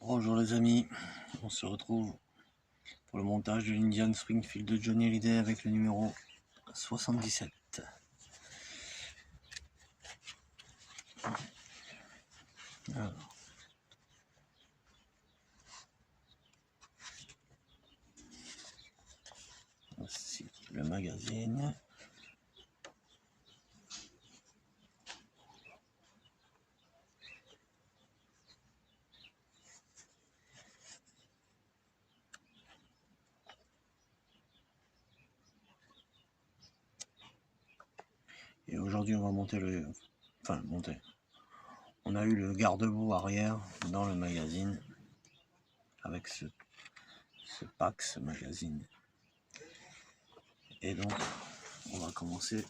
Bonjour les amis, on se retrouve pour le montage de l'Indian Springfield de Johnny Hallyday avec le numéro 77. Alors. Voici le magazine. Et aujourd'hui on va monter on a eu le garde-boue arrière dans le magazine avec ce pack, ce magazine. Et donc on va commencer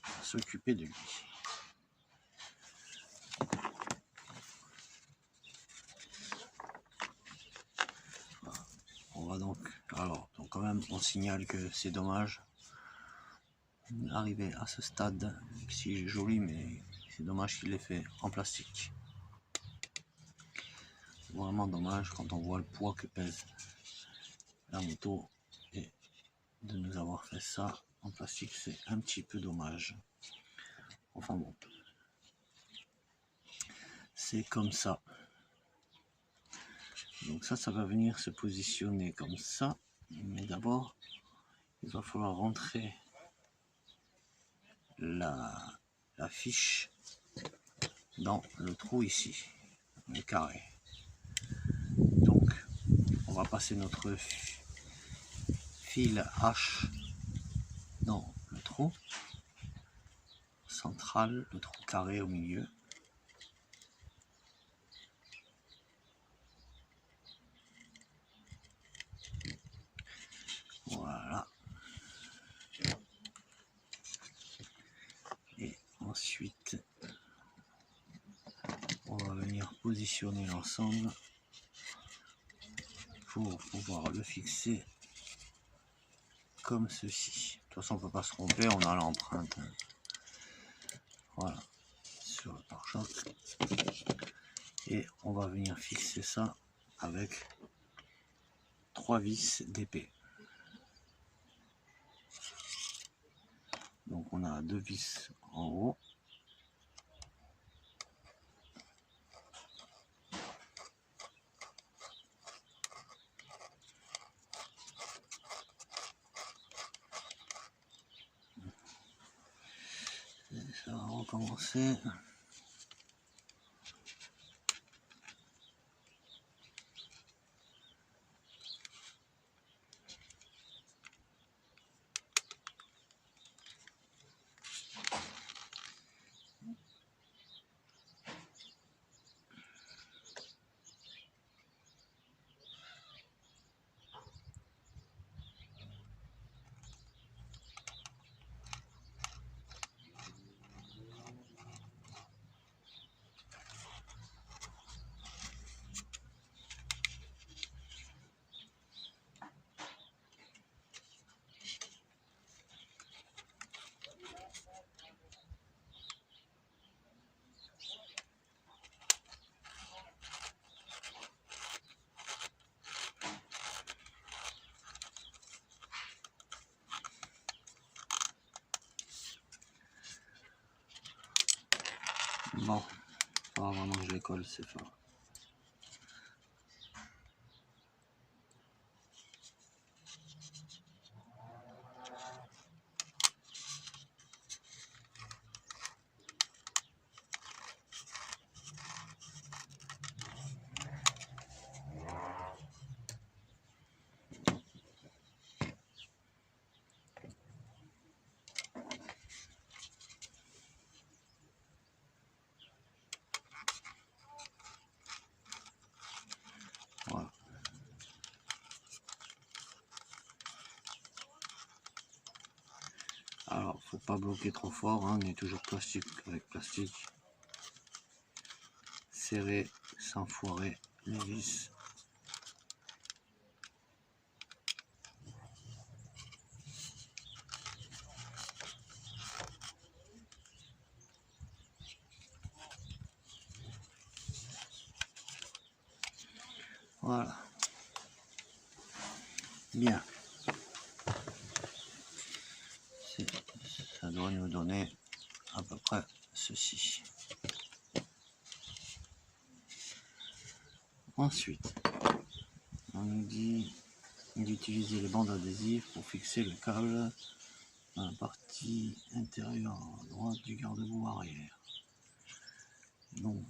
à s'occuper de lui. On va donc quand même on signale que c'est dommage d'arriver à ce stade, si joli, mais c'est dommage qu'il l'ait fait en plastique. Vraiment dommage quand on voit le poids que pèse la moto, et de nous avoir fait ça en plastique, c'est un petit peu dommage. Enfin bon, c'est comme ça. Donc ça va venir se positionner comme ça, mais d'abord il va falloir rentrer la fiche dans le trou ici, le carré. Donc on va passer notre fil H dans le trou central, le trou carré au milieu. Voilà. Et ensuite, on va venir positionner l'ensemble pour pouvoir le fixer comme ceci. De toute façon, on ne peut pas se tromper, on a l'empreinte. Voilà, sur le pare-choc. Et on va venir fixer ça avec 3 vis d'épée. Donc on a 2 vis en haut. Et ça va recommencer. Bon, pas vraiment que je les colle, c'est fort. Voilà. Alors, faut pas bloquer trop fort, hein, on est toujours plastique avec plastique. Serrer sans foirer les vis. Voilà. Bien. Ça doit nous donner à peu près ceci. Ensuite, on nous dit d'utiliser les bandes adhésives pour fixer le câble dans la partie intérieure droite du garde-boue arrière. Donc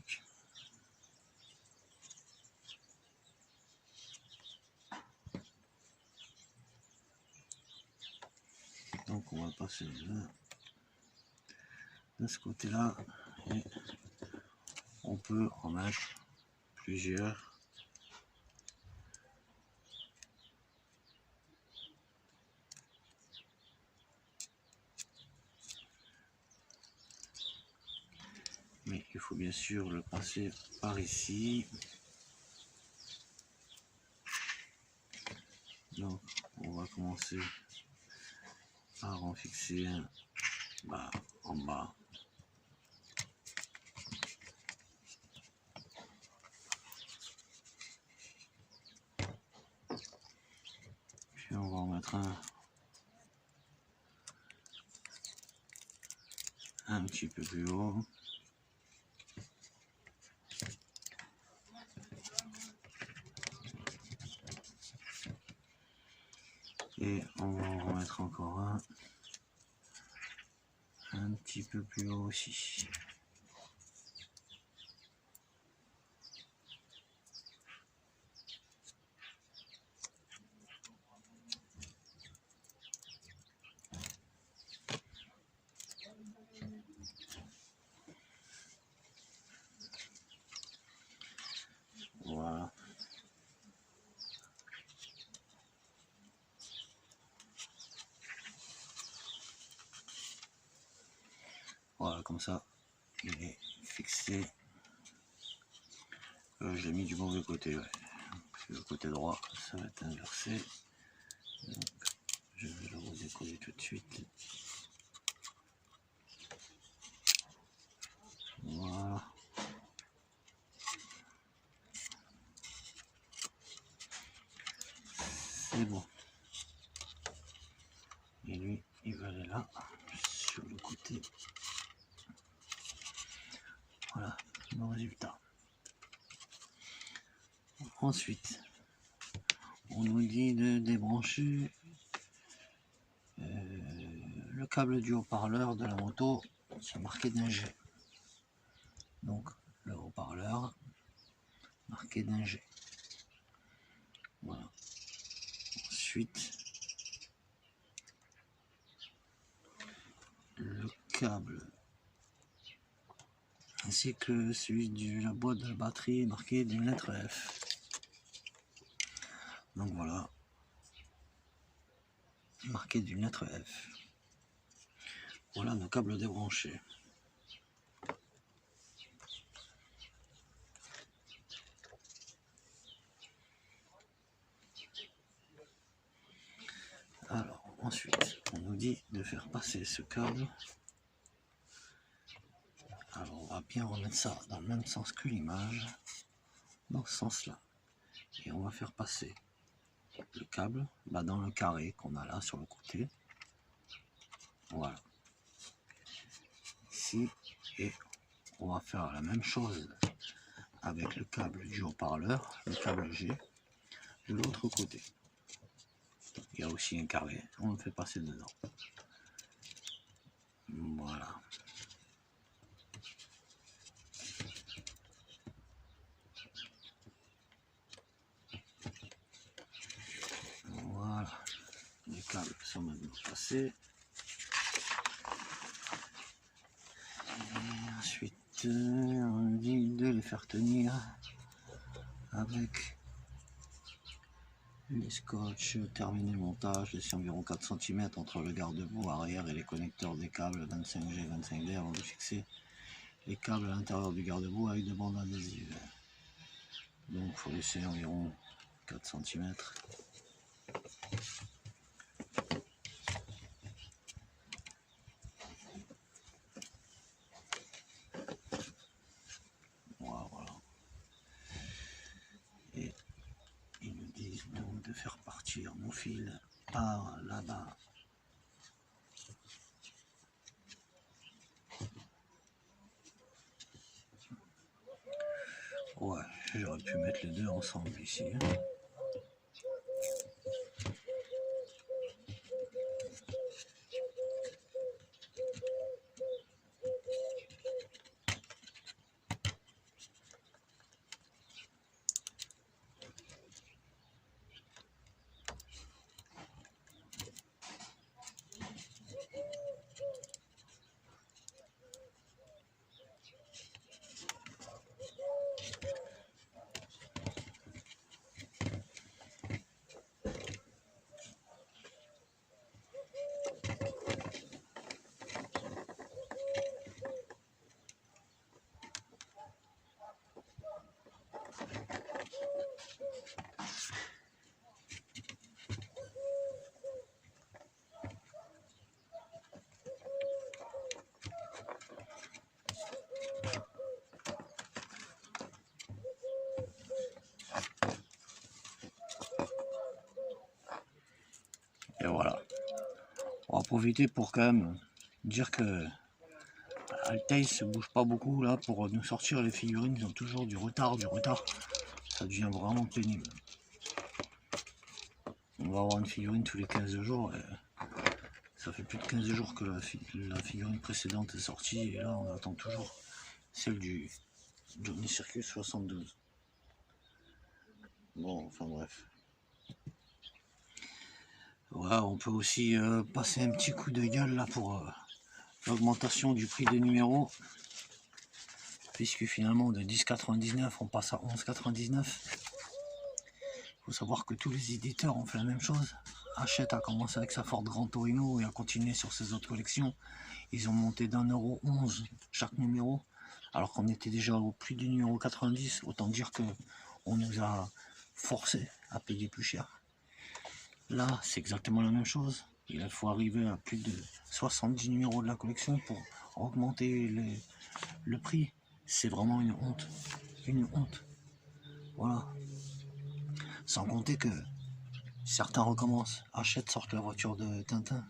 on va passer de ce côté-là et on peut en mettre plusieurs. Mais il faut bien sûr le passer par ici. Donc on va commencer par en fixer un en bas. Puis on va en mettre un petit peu plus haut. Et on va en remettre encore un petit peu plus haut aussi. Voilà. Voilà, comme ça, il est fixé. Je l'ai mis du mauvais côté, ouais. Le côté droit, ça va être inversé. Donc, je vais le redécoller tout de suite. Voilà. C'est bon. Et lui, il va aller là, sur le côté. Voilà, le résultat. Ensuite, on nous dit de débrancher le câble du haut-parleur de la moto qui est marqué d'un G. Donc, le haut-parleur marqué d'un G. Voilà. Ensuite, le câble ainsi que celui de la boîte de la batterie marqué d'une lettre F. Donc voilà, marqué d'une lettre F. Voilà nos câbles débranchés. Alors ensuite, on nous dit de faire passer ce câble. Alors on va bien remettre ça dans le même sens que l'image, dans ce sens-là. Et on va faire passer le câble dans le carré qu'on a là sur le côté. Voilà. Ici, et on va faire la même chose avec le câble du haut-parleur, le câble G, de l'autre côté. Il y a aussi un carré, on le fait passer dedans. Voilà. Voilà. Les câbles sont maintenant passés. Et ensuite, on dit de les faire tenir avec les scotch. Terminer le montage, laisser environ 4 cm entre le garde-boue arrière et les connecteurs des câbles 25G et 25D avant de fixer les câbles à l'intérieur du garde-boue avec des bandes adhésives. Donc il faut laisser environ 4 cm. Voilà. Et faire partir nos fils par là-bas. Ouais, j'aurais pu mettre les deux ensemble ici. Et voilà. On va profiter pour quand même dire que Altaï se bouge pas beaucoup là pour nous sortir les figurines. Ils ont toujours du retard. Ça devient vraiment pénible. On va avoir une figurine tous les 15 jours. Et ça fait plus de 15 jours que la figurine précédente est sortie. Et là, on attend toujours celle du Johnny Circus 72. Bon, enfin bref. Ouais, on peut aussi passer un petit coup de gueule là pour l'augmentation du prix des numéros. Puisque finalement de 10,99 on passe à 11,99. Il faut savoir que tous les éditeurs ont fait la même chose. Hachette a commencé avec sa Ford Gran Torino et a continué sur ses autres collections. Ils ont monté d'1,11€ chaque numéro, alors qu'on était déjà au prix du numéro 90. Autant dire que on nous a forcé à payer plus cher. Là, c'est exactement la même chose. Il faut arriver à plus de 70 numéros de la collection pour augmenter le prix. C'est vraiment une honte. Une honte. Voilà. Sans compter que certains recommencent, achètent, sortent la voiture de Tintin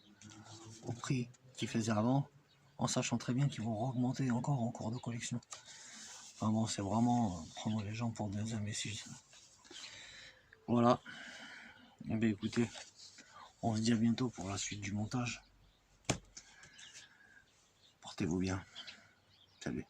au prix qu'ils faisaient avant, en sachant très bien qu'ils vont augmenter encore en cours de collection. Enfin bon, c'est vraiment prendre les gens pour des imbéciles. Voilà. Eh bien écoutez, on se dit à bientôt pour la suite du montage. Portez-vous bien. Salut.